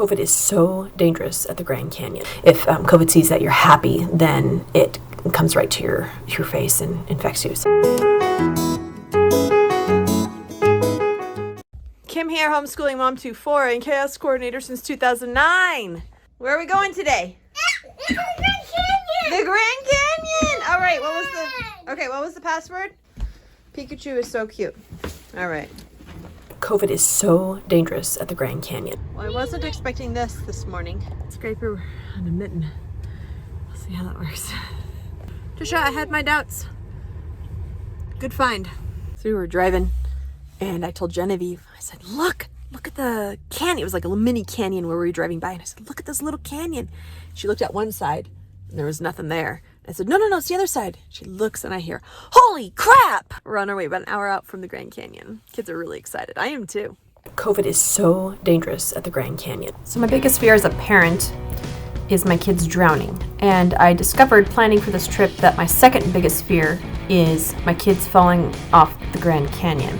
COVID is so dangerous at the Grand Canyon. If COVID sees that you're happy, then it comes right to your face and infects you. Kim here, homeschooling mom to 4 and chaos coordinator since 2009. Where are we going today? The Grand Canyon. The Grand Canyon. All right. What was the password? Pikachu is so cute. All right. COVID is so dangerous at the Grand Canyon. Well, I wasn't expecting this morning. Scraper and a mitten. We'll see how that works. Trisha, I had my doubts. Good find. So we were driving, and I told Genevieve, I said, look at the canyon. It was like a little mini canyon where we were driving by, and I said, look at this little canyon. She looked at one side, and there was nothing there. I said, no, it's the other side. She looks, and I hear, holy crap! We're on our way about an hour out from the Grand Canyon. Kids are really excited. I am too. COVID is so dangerous at the Grand Canyon. So my biggest fear as a parent is my kids drowning. And I discovered planning for this trip that my second biggest fear is my kids falling off the Grand Canyon.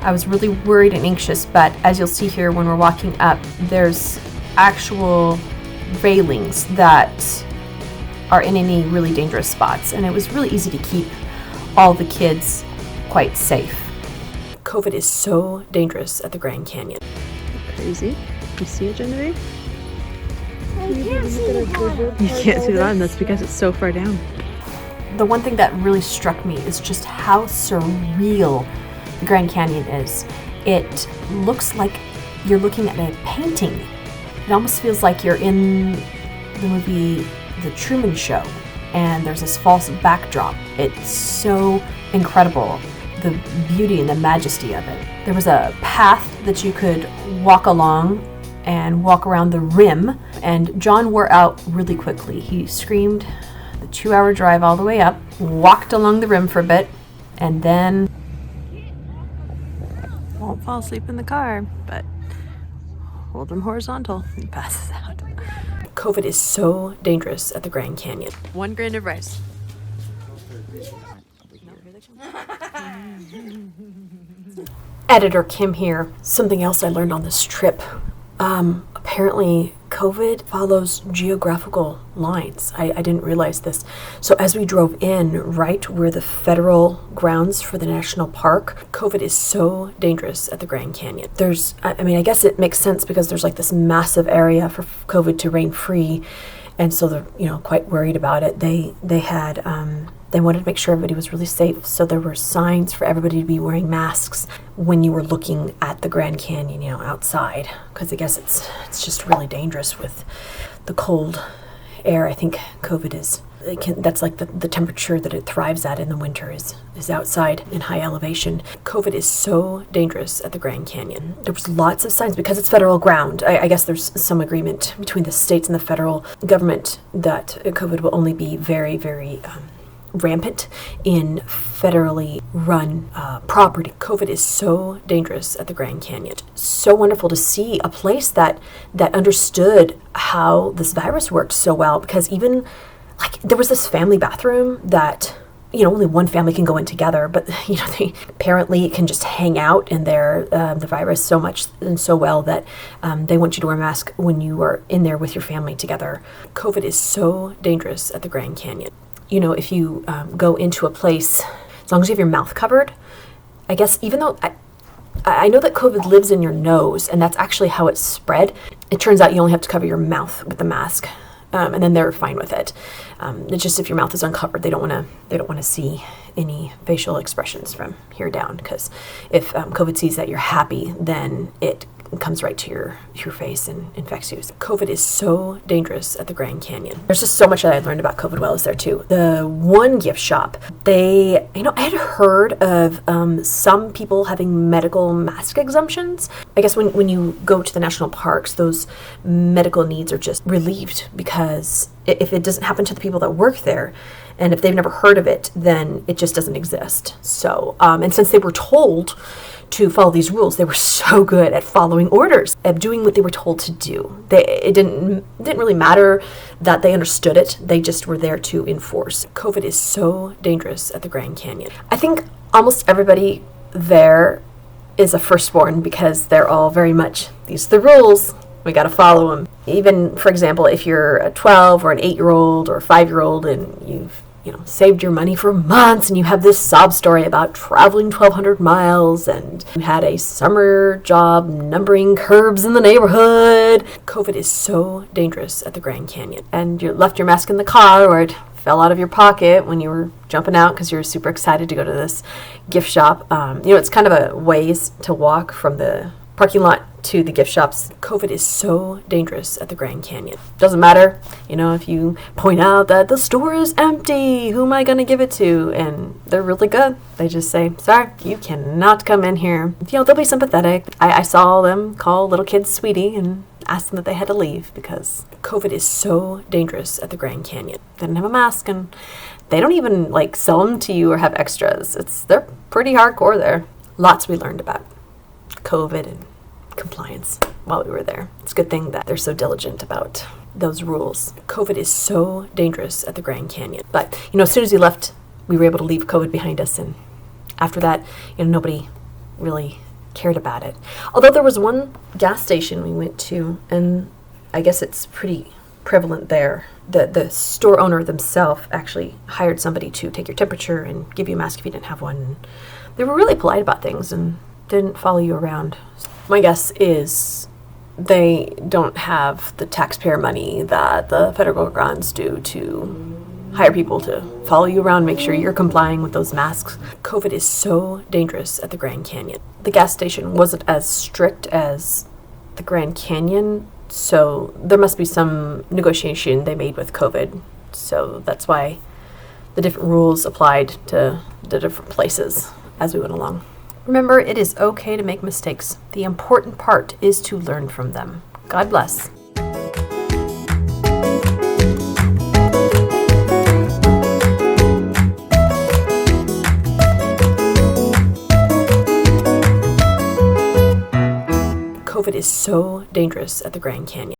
I was really worried and anxious, but as you'll see here when we're walking up, there's actual railings that are in any really dangerous spots, and it was really easy to keep all the kids quite safe. COVID is so dangerous at the Grand Canyon. Crazy. You see it, Genevieve? I can't see the bottom. You can't see the bottom. That's because it's so far down. The one thing that really struck me is just how surreal the Grand Canyon is. It looks like you're looking at a painting. It almost feels like you're in the movie The Truman Show, and there's this false backdrop. It's so incredible, the beauty and the majesty of it. There was a path that you could walk along and walk around the rim, and John wore out really quickly. He screamed the 2-hour drive all the way up, walked along the rim for a bit, and then won't fall asleep in the car, but hold him horizontal. He passes out. COVID is so dangerous at the Grand Canyon. 1 grain of rice. Editor Kim here. Something else I learned on this trip. Apparently COVID follows geographical lines. I didn't realize this. So as we drove in, right where the federal grounds for the national park, COVID is so dangerous at the Grand Canyon. I guess it makes sense because there's like this massive area for COVID to reign free. And so they're, quite worried about it. They wanted to make sure everybody was really safe. So there were signs for everybody to be wearing masks when you were looking at the Grand Canyon, outside. Because I guess it's just really dangerous with the cold air. I think COVID that's like the temperature that it thrives at in the winter is outside in high elevation. COVID is so dangerous at the Grand Canyon. There was lots of signs because it's federal ground. I guess there's some agreement between the states and the federal government that COVID will only be very, very rampant in federally run property. COVID is so dangerous at the Grand Canyon. So wonderful to see a place that understood how this virus worked so well, because even there was this family bathroom that only one family can go in together, but they apparently can just hang out in there, the virus so much and so well that they want you to wear a mask when you are in there with your family together. COVID is so dangerous at the Grand Canyon. If you go into a place, as long as you have your mouth covered, I guess, even though I know that COVID lives in your nose and that's actually how it's spread, it turns out you only have to cover your mouth with the mask. And then they're fine with it. It's just if your mouth is uncovered, they don't want to see any facial expressions from here down, because if COVID sees that you're happy, then it comes right to your face and infects you. COVID is so dangerous at the Grand Canyon. There's just so much that I learned about COVID while I was there too. The one gift shop, I had heard of some people having medical mask exemptions. I guess when you go to the national parks, those medical needs are just relieved, because if it doesn't happen to the people that work there, and if they've never heard of it, then it just doesn't exist. So, and since they were told to follow these rules, they were so good at following orders, at doing what they were told to do. It didn't really matter that they understood it. They just were there to enforce. COVID is so dangerous at the Grand Canyon. I think almost everybody there is a firstborn, because they're all very much, these are the rules. We got to follow them. Even, for example, if you're a 12 or an 8-year-old or a 5-year-old and you've saved your money for months and you have this sob story about traveling 1,200 miles and you had a summer job numbering curbs in the neighborhood. COVID is so dangerous at the Grand Canyon. And you left your mask in the car or it fell out of your pocket when you were jumping out because you were super excited to go to this gift shop. It's kind of a ways to walk from the parking lot to the gift shops. COVID is so dangerous at the Grand Canyon. Doesn't matter, if you point out that the store is empty, who am I going to give it to? And they're really good. They just say, sorry, you cannot come in here. They'll be sympathetic. I saw them call little kids sweetie and ask them that they had to leave because COVID is so dangerous at the Grand Canyon. They didn't have a mask and they don't even sell them to you or have extras. They're pretty hardcore there. Lots we learned about COVID and compliance while we were there. It's a good thing that they're so diligent about those rules. COVID is so dangerous at the Grand Canyon. But, as soon as we left, we were able to leave COVID behind us. And after that, nobody really cared about it. Although there was one gas station we went to, and I guess it's pretty prevalent there. The store owner themselves actually hired somebody to take your temperature and give you a mask if you didn't have one. They were really polite about things and didn't follow you around. My guess is they don't have the taxpayer money that the federal grants do to hire people to follow you around, make sure you're complying with those masks. COVID is so dangerous at the Grand Canyon. The gas station wasn't as strict as the Grand Canyon, so there must be some negotiation they made with COVID. So that's why the different rules applied to the different places as we went along. Remember, it is okay to make mistakes. The important part is to learn from them. God bless. COVID is so dangerous at the Grand Canyon.